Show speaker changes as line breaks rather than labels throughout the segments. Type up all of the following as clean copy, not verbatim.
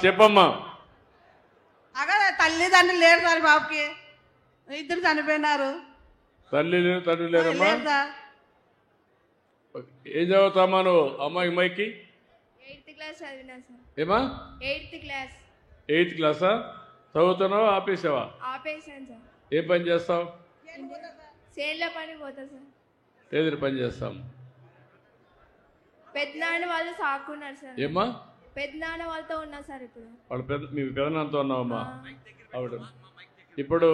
చెప్పమ్మా.
అక్కడ తల్లిదండ్రులు లేరు సార్ బాబుకి, ఇద్దరు చనిపోయినారు.
తల్లి లేరు తండ్రి లేరమ్మా.
లేదు సార్.
ఏం చదువుతామా నువ్వు అమ్మాయి మైకి?
8th క్లాస్ చదివినా సార్.
ఏమా?
8th class.
8th క్లాసా? చదువుతున్నావా ఆపేసావా?
ఆపేసాను సార్.
ఏం పని చేస్తావు?
సేల్లో పని పోతా సార్.
ఏది పని చేస్తాం?
పెద్దనాన్న వాళ్ళు సాకున్నారు సార్.
ఏమ్మా?
పెద్దనాన్న వాళ్ళతో ఉన్నా సార్ ఇప్పుడు.
వాడు మీ పెదనాన్నతో ఉన్నావమ్మా? ఆవిడ ఇప్పుడు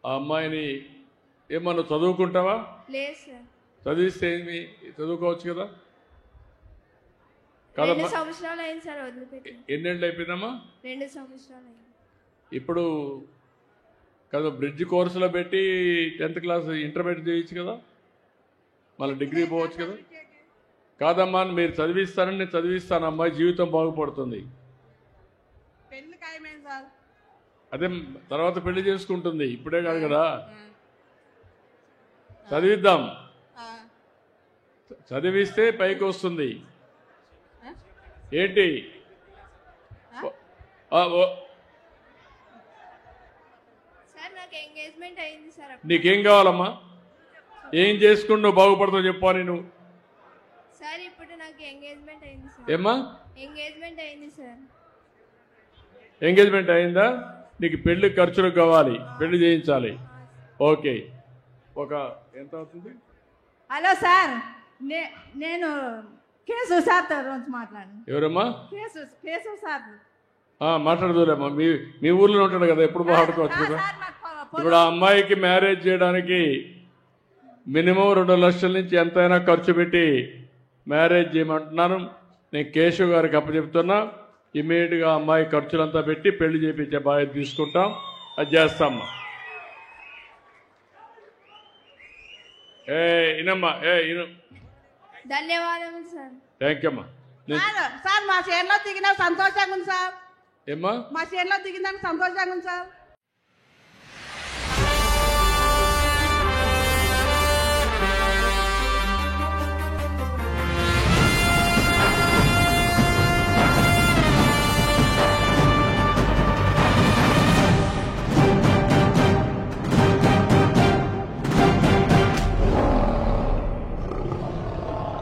ఆ అమ్మాయిని ఏమన్నా చదువుకుంటావా?
లేదు సార్.
చదివిస్తే ఏమి చదువుకోవచ్చు కదా.
2 సంవత్సరాలు అయింది సార్ వదిలిపెట్టి.
ఎన్నేళ్ళు అయిపోయిందమ్మా?
2 సంవత్సరాలు అయింది.
ఇప్పుడు కదా బ్రిడ్జ్ కోర్సులో పెట్టి 10th క్లాస్ ఇంటర్మీడియట్ చేయొచ్చు కదా, మళ్ళీ డిగ్రీ పోవచ్చు కదా. కాదమ్మా మీరు చదివిస్తానని నేను చదివిస్తాను, అమ్మాయి జీవితం బాగుపడుతుంది.
పెళ్లి ఖాయమైంది సార్.
అదే తర్వాత పెళ్లి చేసుకుంటుంది, ఇప్పుడే కాదు కదా. చదివిద్దాం, చదివిస్తే పైకి వస్తుంది. ఏంటి
సార్ నాకు ఎంగేజ్మెంట్ అయింది సార్.
నీకేం కావాలమ్మా? ఏం చేసుకుని నువ్వు బాగుపడతావు చెప్పా. నేను
సార్ ఇప్పుడు నాకు ఎంగేజ్మెంట్ అయింది సార్.
ఏమ్మా?
ఎంగేజ్మెంట్ అయింది సార్.
ఎంగేజ్మెంట్ అయిందా? నీకు పెళ్లి ఖర్చులు కావాలి, పెళ్లి చేయించాలి. ఓకే, ఒక ఎంత అవుతుంది?
హలో సార్, నేను కేసు సార్తో రోజు మాట్లాడాను.
ఎవరమ్మా?
Case sir.
మాట్లాడదులేమ్మా, మీ ఊర్లో ఉంటాడు కదా, ఎప్పుడు మాట్లాడుకోవచ్చు కదా. ఇప్పుడు ఆ అమ్మాయికి మ్యారేజ్ చేయడానికి మినిమం 2 లక్షల నుంచి ఎంతైనా ఖర్చు పెట్టి మ్యారేజ్ చేయమంటున్నాను. నేను కేశవ్ గారికి అప్పచెప్తున్నా. ఇమీడియట్గా అమ్మాయి ఖర్చులంతా పెట్టి పెళ్లి చేయించే బాధ్యత తీసుకుంటాం, అది చేస్తామ్మా. ఇనమ్మా, ఇను.
ధన్యవాదములు సార్.
థ్యాంక్ యూ అమ్మా.
సార్ మా చేనులో దిగిన సంతోషంగా ఉంది సార్.
ఏమ్మా?
మా చేనులో దిగిందని సంతోషంగా ఉంది సార్.